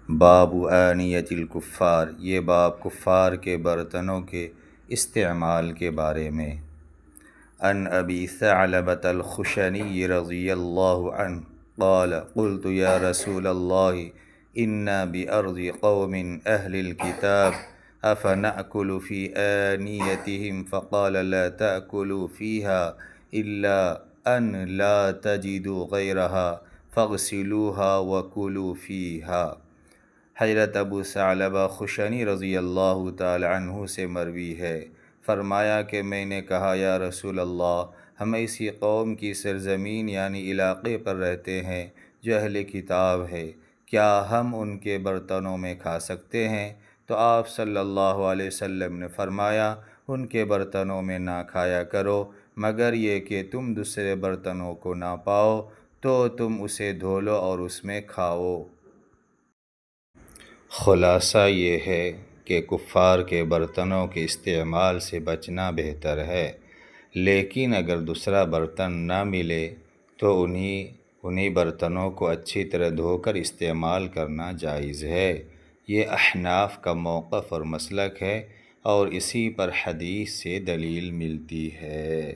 باب آنیت الکفار، یہ باب کفار کے برتنوں کے استعمال کے بارے میں۔ عن ابی ثعلبة الخشنی رضی اللہ عنہ قال قلت یا رسول اللہ انا بأرض قوم اہل الكتاب افنأکل فی آنیتهم فقال لا تأکلوا فیها الا ان لا تجدوا غیرها فاغسلوها وکلوا فیها۔ حضرت ابو ثعلبہ خشنی رضی اللہ تعالی عنہ سے مروی ہے، فرمایا کہ میں نے کہا یا رسول اللہ، ہم ایسی قوم کی سرزمین یعنی علاقے پر رہتے ہیں جو اہل کتاب ہے، کیا ہم ان کے برتنوں میں کھا سکتے ہیں؟ تو آپ صلی اللہ علیہ وسلم نے فرمایا ان کے برتنوں میں نہ کھایا کرو مگر یہ کہ تم دوسرے برتنوں کو نہ پاؤ تو تم اسے دھو لو اور اس میں کھاؤ۔ خلاصہ یہ ہے کہ کفار کے برتنوں کے استعمال سے بچنا بہتر ہے، لیکن اگر دوسرا برتن نہ ملے تو انہی برتنوں کو اچھی طرح دھو کر استعمال کرنا جائز ہے۔ یہ احناف کا موقف اور مسلک ہے اور اسی پر حدیث سے دلیل ملتی ہے۔